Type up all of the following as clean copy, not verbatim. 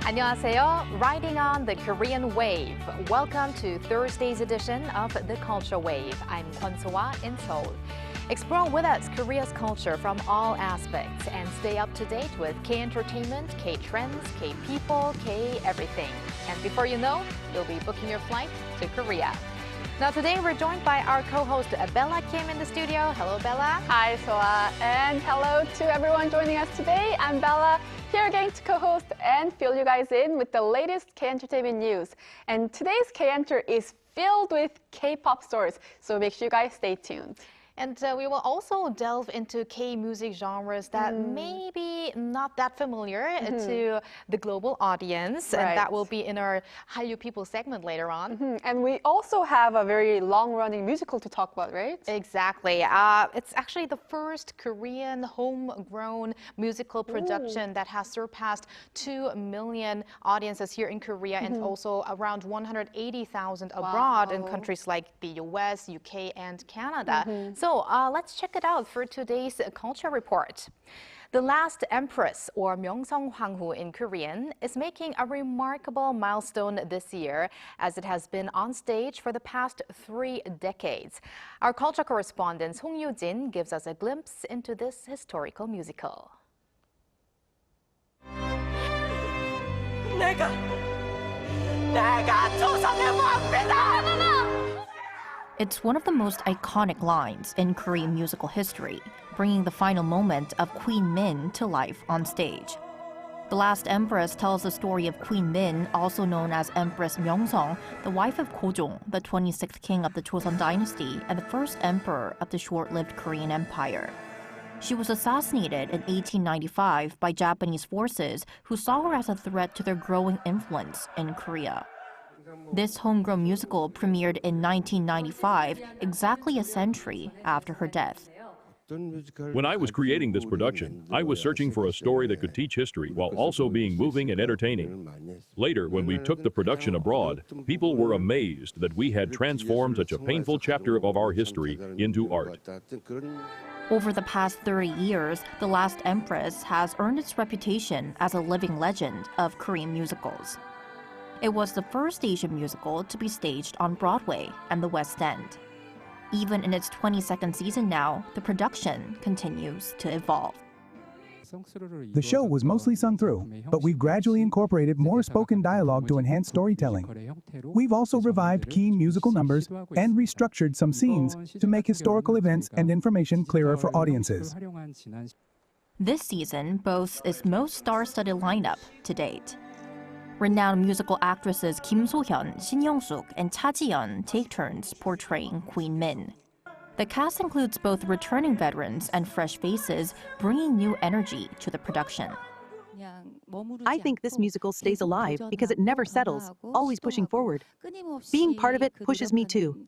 안녕하세요. Riding on the Korean wave. Welcome to Thursday's edition of The Culture Wave. I'm Kwon So-ah in Seoul. Explore with us Korea's culture from all aspects and stay up to date with K-entertainment, K-trends, K-people, K-everything. And before you know, you'll be booking your flight to Korea. Now today we're joined by our co-host Bella Kim in the studio. Hello Bella. Hi So-ah, and hello to everyone joining us today. I'm Bella, here again to co-host and fill you guys in with the latest K-entertainment news. And today's K-enter is filled with K-pop stories, so make sure you guys stay tuned. And we will also delve into K-music genres that may be not that familiar to the global audience. Right. And that will be in our Hallyu People segment later on. And we also have a very long-running musical to talk about, right? Exactly. It's actually the first Korean homegrown musical production that has surpassed 2 million audiences here in Korea and also around 180,000 abroad in countries like the US, UK, and Canada. So let's check it out for today's culture report. The Last Empress, or Myeongseong Hwanghu in Korean, is making a remarkable milestone this year as it has been on stage for the past 3 decades. Our culture correspondent Song Yoo-jin gives us a glimpse into this historical musical. 내가 조선의 왕비다! It's one of the most iconic lines in Korean musical history, bringing the final moment of Queen Min to life on stage. The Last Empress tells the story of Queen Min, also known as Empress Myeongseong, the wife of Gojong, the 26th king of the Joseon dynasty and the first emperor of the short-lived Korean Empire. She was assassinated in 1895 by Japanese forces who saw her as a threat to their growing influence in Korea. This homegrown musical premiered in 1995, exactly a century after her death. When I was creating this production, I was searching for a story that could teach history while also being moving and entertaining. Later, when we took the production abroad, people were amazed that we had transformed such a painful chapter of our history into art. Over the past 30 years, The Last Empress has earned its reputation as a living legend of Korean musicals. It was the first Asian musical to be staged on Broadway and the West End. Even in its 22nd season now, the production continues to evolve. The show was mostly sung through, but we've gradually incorporated more spoken dialogue to enhance storytelling. We've also revived key musical numbers and restructured some scenes to make historical events and information clearer for audiences. This season boasts its most star-studded lineup to date. Renowned musical actresses Kim So-hyun, Shin Young-suk, and Cha Ji-yeon take turns portraying Queen Min. The cast includes both returning veterans and fresh faces, bringing new energy to the production. I think this musical stays alive because it never settles, always pushing forward. Being part of it pushes me too.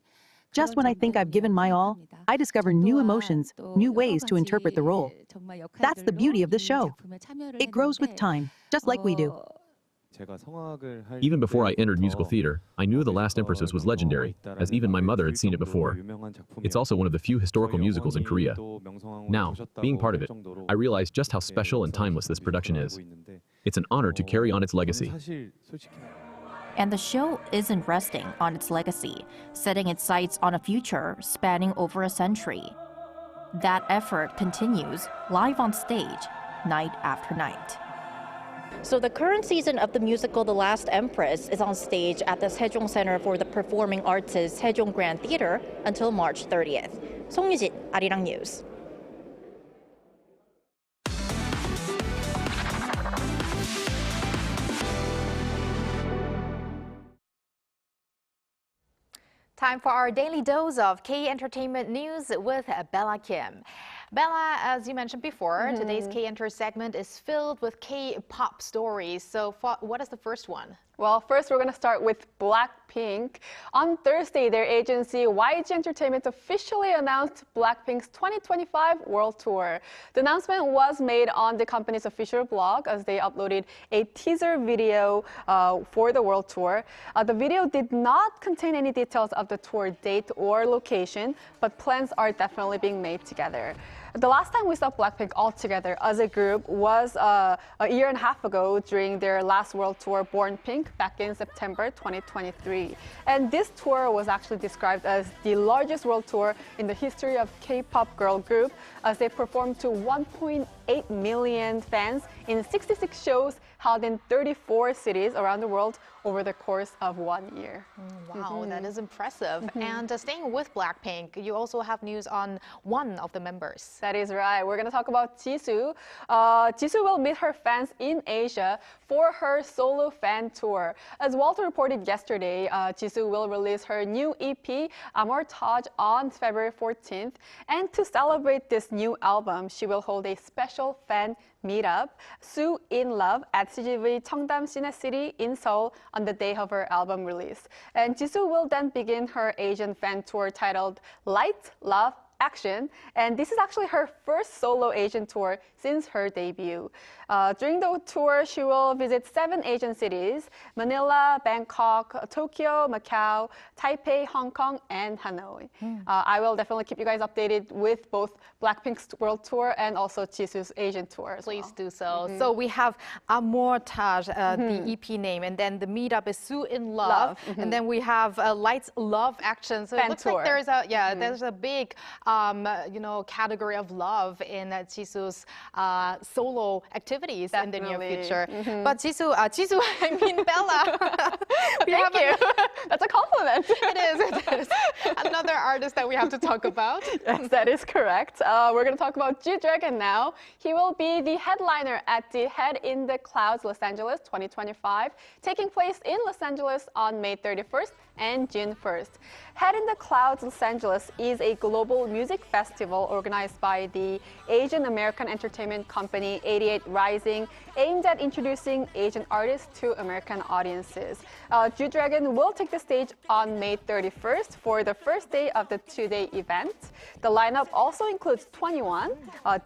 Just when I think I've given my all, I discover new emotions, new ways to interpret the role. That's the beauty of the show. It grows with time, just like we do. Even before I entered musical theater, I knew The Last Empress was legendary, as even my mother had seen it before. It's also one of the few historical musicals in Korea. Now, being part of it, I realize just how special and timeless this production is. It's an honor to carry on its legacy. And the show isn't resting on its legacy, setting its sights on a future spanning over a century. That effort continues live on stage, night after night. So the current season of the musical The Last Empress is on stage at the Sejong Center for the Performing Arts' Sejong Grand Theater until March 30th. Song Yoo-jin, Arirang News. Time for our daily dose of K-entertainment news with Bella Kim. Bella, as you mentioned before, today's K-Enter segment is filled with K-pop stories. So what is the first one? Well, first we're going to start with BLACKPINK. On Thursday, their agency YG Entertainment officially announced BLACKPINK's 2025 World Tour. The announcement was made on the company's official blog as they uploaded a teaser video for the World Tour. The video did not contain any details of the tour date or location, but plans are definitely being made together. The last time we saw BLACKPINK all together as a group was a year and a half ago during their last world tour, Born Pink, back in September 2023. And this tour was actually described as the largest world tour in the history of K-pop girl group, as they performed to 1.8 million fans in 66 shows held in 34 cities around the world over the course of 1 year. Wow, that is impressive. And staying with BLACKPINK, you also have news on one of the members. That is right. We're going to talk about Jisoo. Jisoo will meet her fans in Asia for her solo fan tour. As Walter reported yesterday, Jisoo will release her new EP, Amortage, on February 14th. And to celebrate this new album, she will hold a special fan meetup, Sue in Love, at CGV Cheongdam City in Seoul on the day of her album release. And Jisoo will then begin her Asian fan tour titled Light, Love, Action, and this is actually her first solo Asian tour since her debut. During the tour, she will visit 7 Asian cities: Manila, Bangkok, Tokyo, Macau, Taipei, Hong Kong, and Hanoi. I will definitely keep you guys updated with both BLACKPINK's world tour and also Jisoo's Asian tour as Please well. do so. So we have Amortage, the EP name, and then the meetup is Sue in Love, and then we have Lights, Love, Action. So Fan it looks tour. like there's a there's a big category of love in Jisoo's solo activities in the near Definitely. future. But Jisoo, I mean Bella. Thank you. That's a compliment. It is. Another artist that we have to talk about. Yes, that is correct. We're going to talk about G-Dragon now. He will be the headliner at the Head in the Clouds Los Angeles 2025, taking place in Los Angeles on May 31st and June 1st. Head in the Clouds Los Angeles is a global music festival organized by the Asian American entertainment company 88 Rising, aimed at introducing Asian artists to American audiences. G-Dragon will take the stage on May 31st for the first day of the 2-day event. The lineup also includes 21,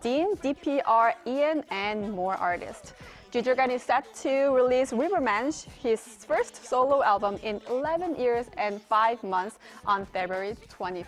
Dean, DPR, Ian, and more artists. G-Dragon is set to release Riverman, his first solo album in 11 years and 5 months, on February 25th.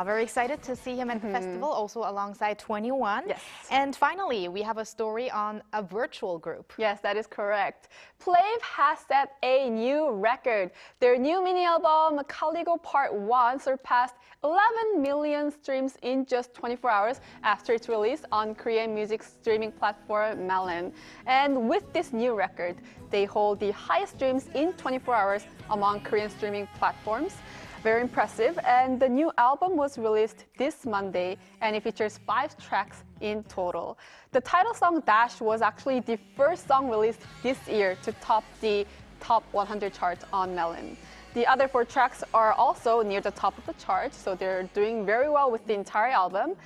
Very excited to see him at the festival, also alongside 21. Yes. And finally, we have a story on a virtual group. Yes, that is correct. Plave has set a new record. Their new mini album, Caligo Part 1, surpassed 11 million streams in just 24 hours after its release on Korean music streaming platform Melon. And with this new record, they hold the highest streams in 24 hours among Korean streaming platforms. Very impressive. And the new album was released this Monday, and it features 5 tracks in total. The title song Dash was actually the first song released this year to top the top 100 chart on Melon. The other 4 tracks are also near the top of the chart, so they're doing very well with the entire album.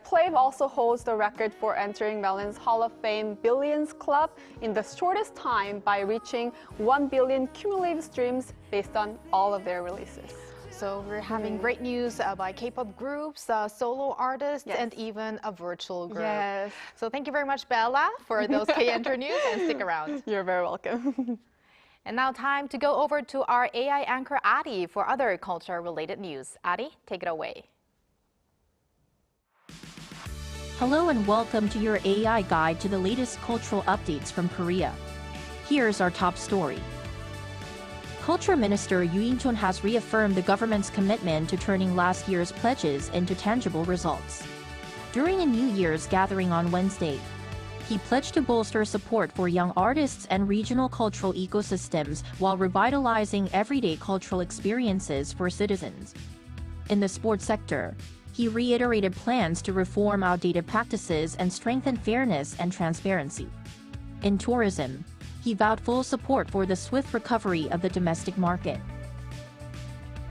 Plave also holds the record for entering Melon's Hall of Fame Billions Club in the shortest time by reaching 1 billion cumulative streams based on all of their releases. So we're having great news by K-pop groups, solo artists, and even a virtual group. Yes. So thank you very much, Bella, for those K-Enter news, and stick around. You're very welcome. And now time to go over to our AI anchor, Adi, for other culture-related news. Adi, take it away. Hello and welcome to your AI guide to the latest cultural updates from Korea. Here's our top story. Culture Minister Yoo In-chon has reaffirmed the government's commitment to turning last year's pledges into tangible results. During a New Year's gathering on Wednesday, he pledged to bolster support for young artists and regional cultural ecosystems while revitalizing everyday cultural experiences for citizens. In the sports sector, he reiterated plans to reform outdated practices and strengthen fairness and transparency. In tourism, he vowed full support for the swift recovery of the domestic market.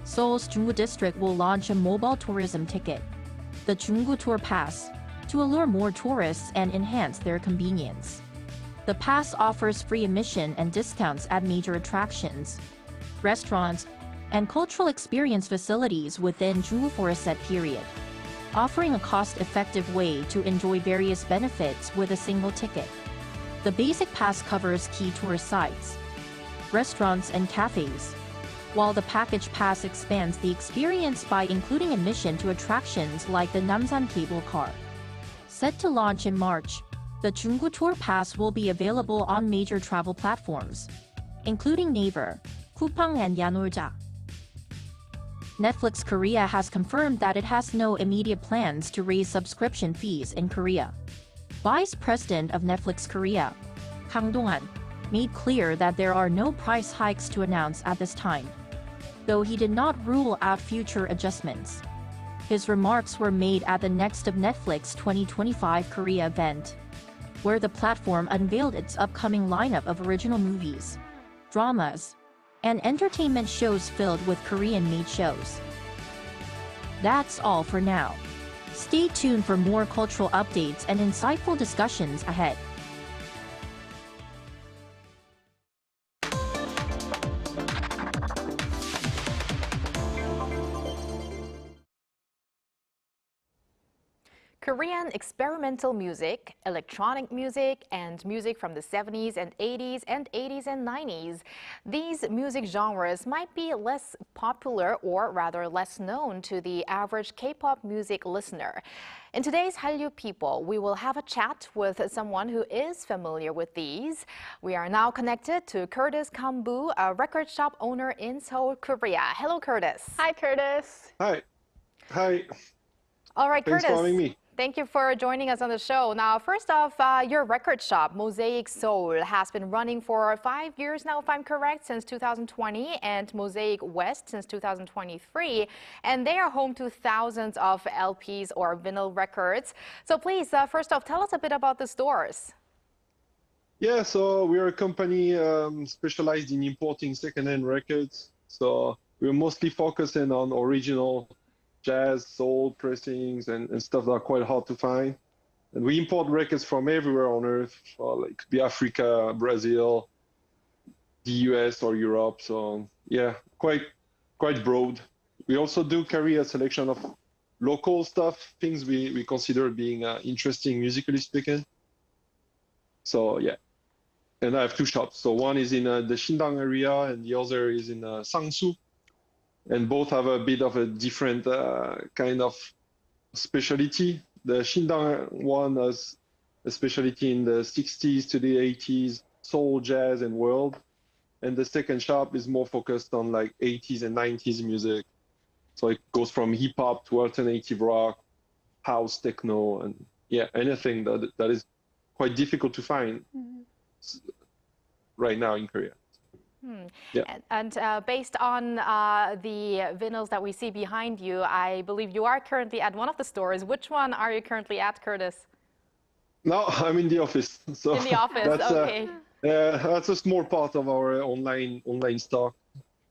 Seoul's Junggu district will launch a mobile tourism ticket, the Junggu Tour Pass, to allure more tourists and enhance their convenience. The pass offers free admission and discounts at major attractions, restaurants, and cultural experience facilities within Junggu for a set period, offering a cost-effective way to enjoy various benefits with a single ticket. The basic pass covers key tourist sites, restaurants, and cafes, while the package pass expands the experience by including admission to attractions like the Namsan Cable Car. Set to launch in March, the Junggu Tour Pass will be available on major travel platforms, including Naver, Coupang and Yanorja. Netflix Korea has confirmed that it has no immediate plans to raise subscription fees in Korea. Vice President of Netflix Korea, Kang Dong-han, made clear that there are no price hikes to announce at this time, though he did not rule out future adjustments. His remarks were made at the Next of Netflix 2025 Korea event, where the platform unveiled its upcoming lineup of original movies, dramas, and entertainment shows filled with Korean-made shows. That's all for now. Stay tuned for more cultural updates and insightful discussions ahead. Korean experimental music, electronic music, and music from the 70s and 80s and 80s and 90s. These music genres might be less popular or rather less known to the average K-pop music listener. In today's Hallyu People, we will have a chat with someone who is familiar with these. We are now connected to Curtis Kambu, a record shop owner in Seoul, Korea. Hello, Curtis. Hi, Curtis. Hi. Hi. All right, Thanks Curtis. for having me. Thank you for joining us on the show. Now, first off, your record shop, Mosaic Seoul, has been running for 5 years now, if I'm correct, since 2020, and Mosaic West since 2023. And they are home to thousands of LPs or vinyl records. So please, first off, tell us a bit about the stores. Yeah, so we're a company specialized in importing second-hand records. So we're mostly focusing on original jazz, soul pressings, and stuff that are quite hard to find. And we import records from everywhere on earth, like it could be Africa, Brazil, the US or Europe. So yeah, quite broad. We also do carry a selection of local stuff, things we consider being interesting musically speaking. So yeah, and I have two shops. So one is in the Shindang area and the other is in Sangsu. And both have a bit of a different kind of specialty. The Shindang one has a specialty in the 60s to the 80s, soul, jazz, and world. And the second shop is more focused on like 80s and 90s music. So it goes from hip hop to alternative rock, house, techno, and yeah, anything that is quite difficult to find right now in Korea. Yeah. And based on the vinyls that we see behind you, I believe you are currently at one of the stores. Which one are you currently at, Curtis? No, I'm in the office. So in the office, okay. That's a small part of our online stock.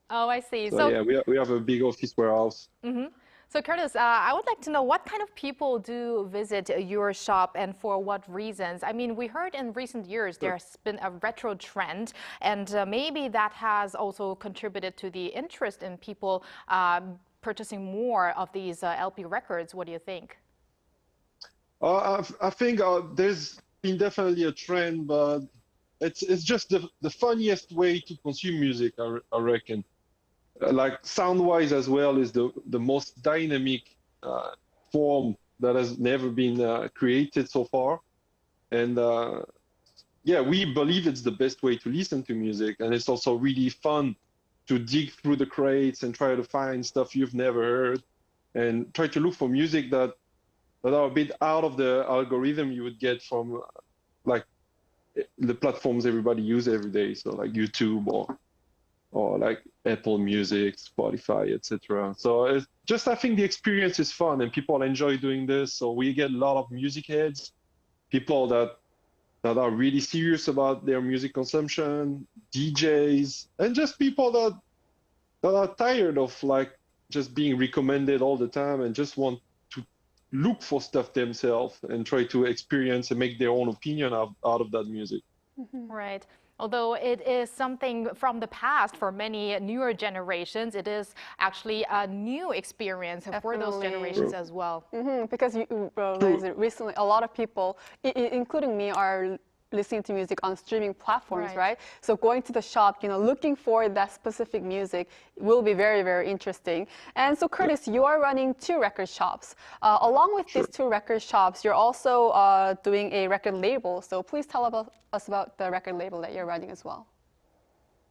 Oh, I see. So yeah, we have a big office warehouse. Mm-hmm. So Curtis, I would like to know what kind of people do visit your shop and for what reasons? I mean, we heard in recent years there's been a retro trend, and maybe that has also contributed to the interest in people purchasing more of these LP records. What do you think? I think there's been definitely a trend, but it's just the funniest way to consume music, I reckon. Like sound-wise as well is the most dynamic form that has never been created so far. And yeah, we believe it's the best way to listen to music. And it's also really fun to dig through the crates and try to find stuff you've never heard and try to look for music that are a bit out of the algorithm you would get from like the platforms everybody uses every day. So like YouTube or like Apple Music, Spotify, etc. So it's just, I think the experience is fun and people enjoy doing this. So we get a lot of music heads, people that are really serious about their music consumption, DJs, and just people that are tired of like just being recommended all the time and just want to look for stuff themselves and try to experience and make their own opinion out of that music. Right. Although it is something from the past for many newer generations, it is actually a new experience for those generations as well. Because recently a lot of people, including me, are listening to music on streaming platforms, right? So going to the shop, looking for that specific music will be very, very interesting. And so Curtis, you are running 2 record shops. Along with these 2 record shops, you're also doing a record label. So please tell us about the record label that you're running as well.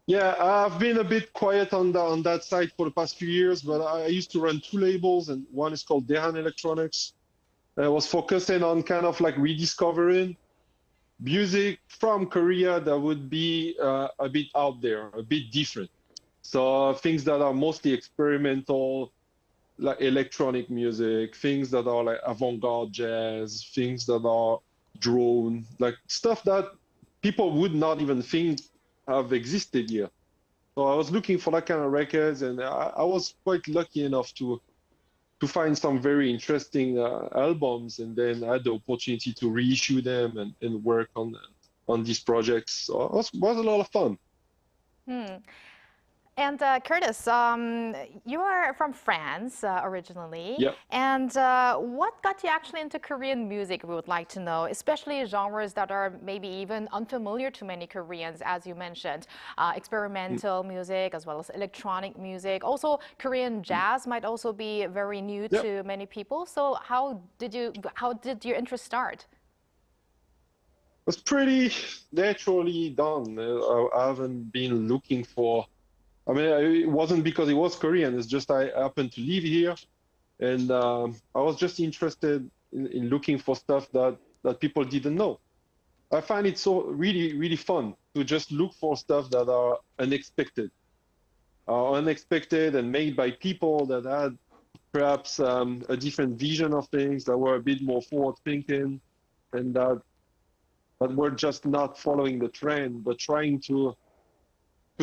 Yeah, I've been a bit quiet on that side for the past few years, but I used to run 2 labels, and one is called Dehan Electronics. I was focusing on kind of like rediscovering music from Korea that would be a bit out there, a bit different. So things that are mostly experimental, like electronic music, things that are like avant-garde jazz, things that are drone, like stuff that people would not even think have existed here. So I was looking for that kind of records, and I was quite lucky enough to find some very interesting albums, and then I had the opportunity to reissue them and work on these projects. So it was a lot of fun. And Curtis, you are from France originally. Yep. And what got you actually into Korean music, we would like to know, especially genres that are maybe even unfamiliar to many Koreans, as you mentioned, experimental music as well as electronic music. Also, Korean jazz might also be very new to many people. So how did your interest start? It was pretty naturally done. I haven't been looking for. I mean, it wasn't because it was Korean. It's just I happened to live here, and I was just interested in looking for stuff that people didn't know. I find it so really fun to just look for stuff that are unexpected and made by people that had perhaps a different vision of things, that were a bit more forward-thinking, and that were just not following the trend, but trying to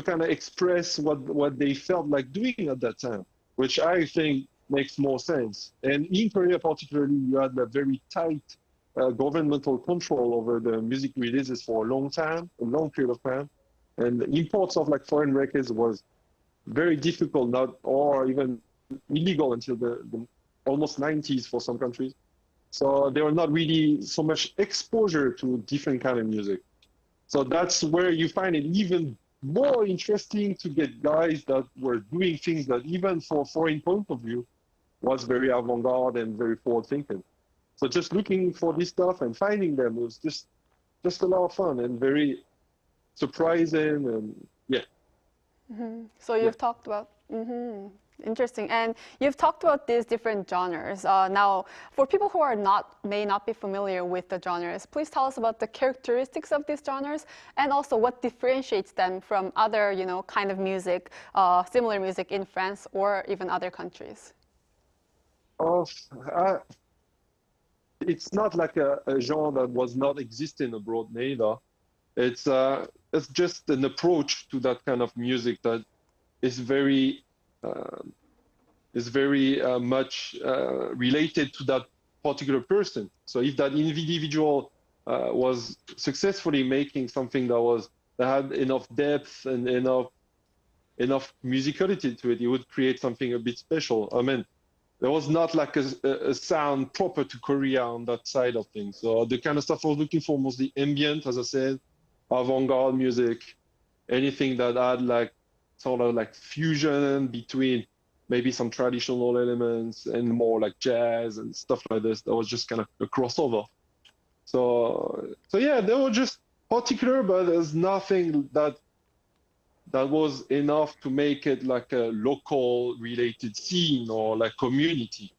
kind of express what they felt like doing at that time, which I think makes more sense. And in Korea particularly, you had a very tight governmental control over the music releases for a long period of time. And the imports of like foreign records was very difficult, or even illegal until the almost 90s for some countries. So there were not really so much exposure to different kind of music. So that's where you find it even more interesting to get guys that were doing things that even for a foreign point of view was very avant-garde and very forward-thinking. So just looking for this stuff and finding them was just a lot of fun and very surprising, and So you've talked about interesting, and you've talked about these different genres. Now, for people who may not be familiar with the genres, please tell us about the characteristics of these genres, and also what differentiates them from other, kind of music, similar music in France or even other countries. It's not like a genre that was not existing abroad neither. It's just an approach to that kind of music that is very much related to that particular person. So if that individual was successfully making something that had enough depth and enough musicality to it, it would create something a bit special. I mean, there was not like a sound proper to Korea on that side of things. So the kind of stuff I was looking for, mostly ambient, as I said, avant-garde music, anything that had like sort of like fusion between maybe some traditional elements and more like jazz and stuff like this. That was just kind of a crossover. So yeah, they were just particular, but there's nothing that was enough to make it like a local related scene or like community.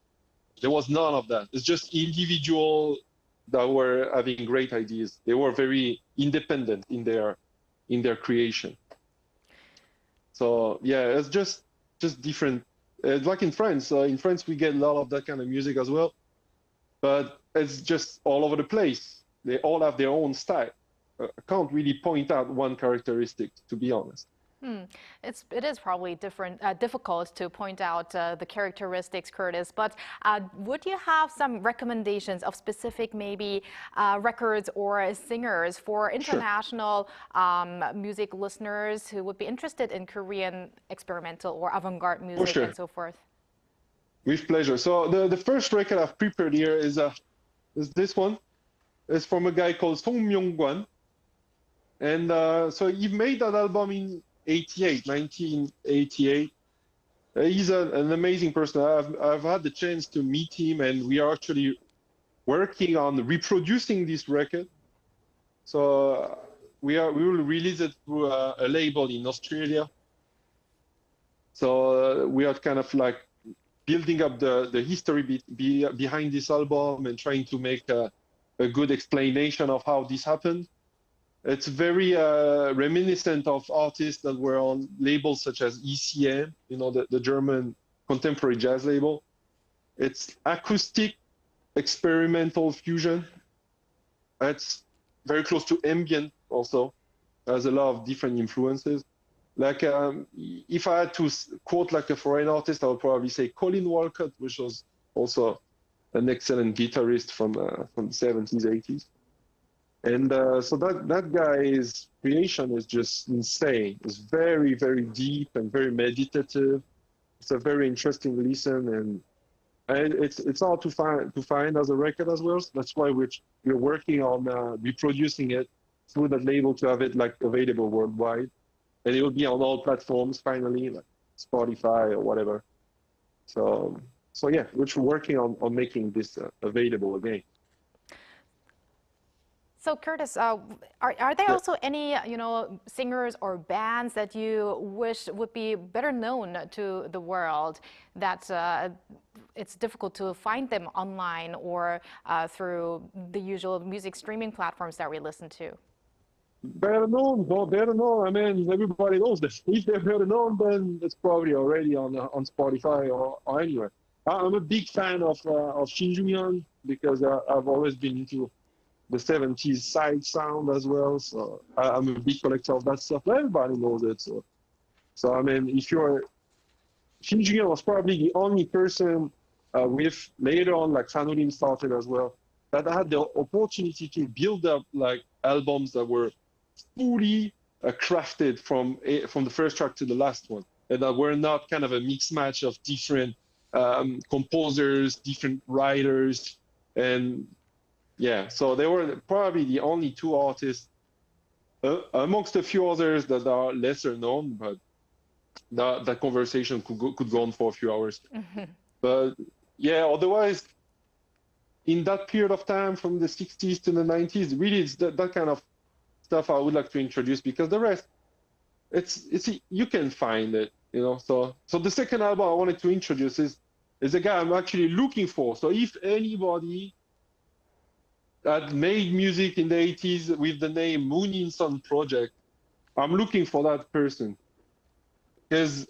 There was none of that. It's just individual that were having great ideas. They were very independent in their creation. So yeah, it's just different. Like in France. In France, we get a lot of that kind of music as well, but it's just all over the place. They all have their own style. I can't really point out one characteristic, to be honest. It is probably difficult to point out the characteristics, Curtis, but would you have some recommendations of specific maybe records or singers for international music listeners who would be interested in Korean experimental or avant-garde music and so forth? With pleasure. So the first record I've prepared here is this one. It's from a guy called Song Myung-kwan. And so he made that album in 1988. He's an amazing person. I've had the chance to meet him, and we are actually working on reproducing this record. So we will release it through a label in Australia. So we are kind of like building up the history behind this album and trying to make a good explanation of how this happened. It's very reminiscent of artists that were on labels such as ECM, you know, the German contemporary jazz label. It's acoustic experimental fusion. It's very close to ambient also. There's a lot of different influences. Like if I had to quote like a foreign artist, I would probably say Colin Walcott, which was also an excellent guitarist from the 70s, 80s. And so that guy's creation is just insane. It's very, very deep and very meditative. It's a very interesting listen, and it's hard to find as a record as well. So that's why we're working on reproducing it through that label to have it like available worldwide, and it will be on all platforms finally, like Spotify or whatever. So yeah, we're working on making this available again. So Curtis, are there also any singers or bands that you wish would be better known to the world, that it's difficult to find them online or through the usual music streaming platforms that we listen to? Better known. I mean, everybody knows this. If they're better known, then it's probably already on Spotify or anywhere. I'm a big fan of Shin Jung-hyun because I've always been into the 70s side sound as well. So I'm a big collector of that stuff. Everybody knows it. So I mean, Shin Jung-hyun was probably the only person with later on, like Sanurim started as well, that had the opportunity to build up like albums that were fully crafted from the first track to the last one, and that were not kind of a mix match of different composers, different writers, and yeah, so they were probably the only two artists amongst a few others that are lesser known, but that conversation could go on for a few hours. Mm-hmm. But yeah, otherwise, in that period of time from the 60s to the 90s, really it's that kind of stuff I would like to introduce, because the rest, it's you can find it, you know. So the second album I wanted to introduce is a guy I'm actually looking for. So if anybody that made music in the 80s with the name Moon in Sun Project, I'm looking for that person, because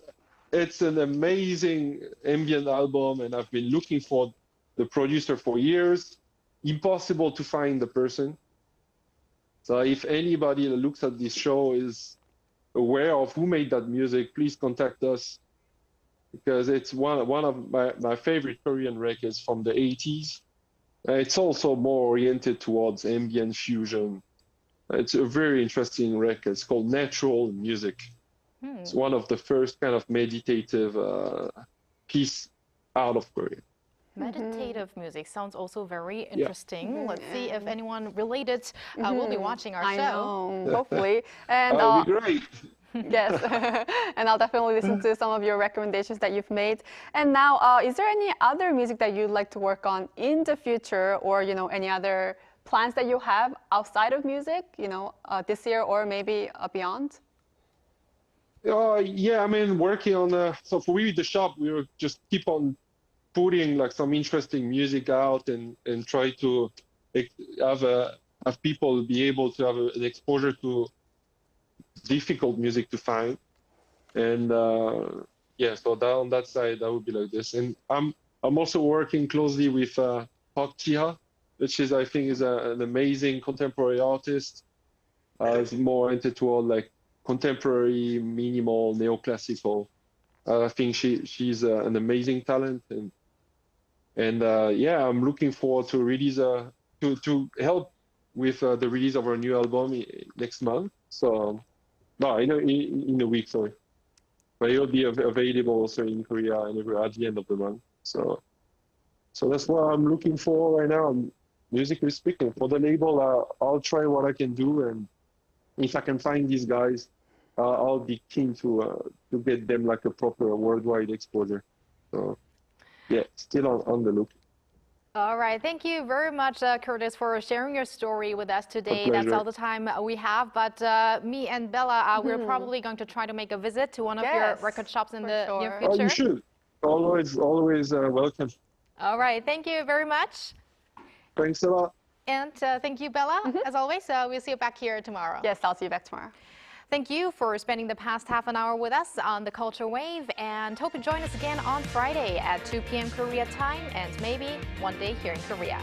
it's an amazing ambient album, and I've been looking for the producer for years. Impossible to find the person. So if anybody that looks at this show is aware of who made that music, please contact us, because it's one of my favorite Korean records from the 80s. It's also more oriented towards ambient fusion. It's a very interesting record. It's called Natural Music. It's one of the first kind of meditative piece out of Korea. Meditative music sounds also very interesting. Yeah. Let's see if anyone related will be watching our show. I know, hopefully. And that'll be great. Yes, and I'll definitely listen to some of your recommendations that you've made. And now, is there any other music that you'd like to work on in the future, or any other plans that you have outside of music, this year or maybe beyond? Yeah, I mean, working on so for we the shop, we will just keep on putting like some interesting music out and try to have people be able to have an exposure to difficult music to find. And yeah, so on that side, that would be like this. And I'm also working closely with Park Ji-ha, which is, I think, is an amazing contemporary artist. It's more into toward like contemporary, minimal, neoclassical. I think she's an amazing talent, and yeah, I'm looking forward to release to help with the release of our new album next month. So, no, in a week, sorry. But it will be available also in Korea and at the end of the month. So that's what I'm looking for right now. Musically speaking, for the label, I'll try what I can do, If I can find these guys, I'll be keen to get them like a proper worldwide exposure. So yeah, still on the look. All right. Thank you very much, Curtis, for sharing your story with us today. That's all the time we have. But me and Bella, we're probably going to try to make a visit to one of your record shops in the near future. Oh, you should. Always welcome. All right. Thank you very much. Thanks a lot. And thank you, Bella. As always, we'll see you back here tomorrow. Yes, I'll see you back tomorrow. Thank you for spending the past half an hour with us on the Culture Wave, and hope you join us again on Friday at 2 p.m. Korea time and maybe one day here in Korea.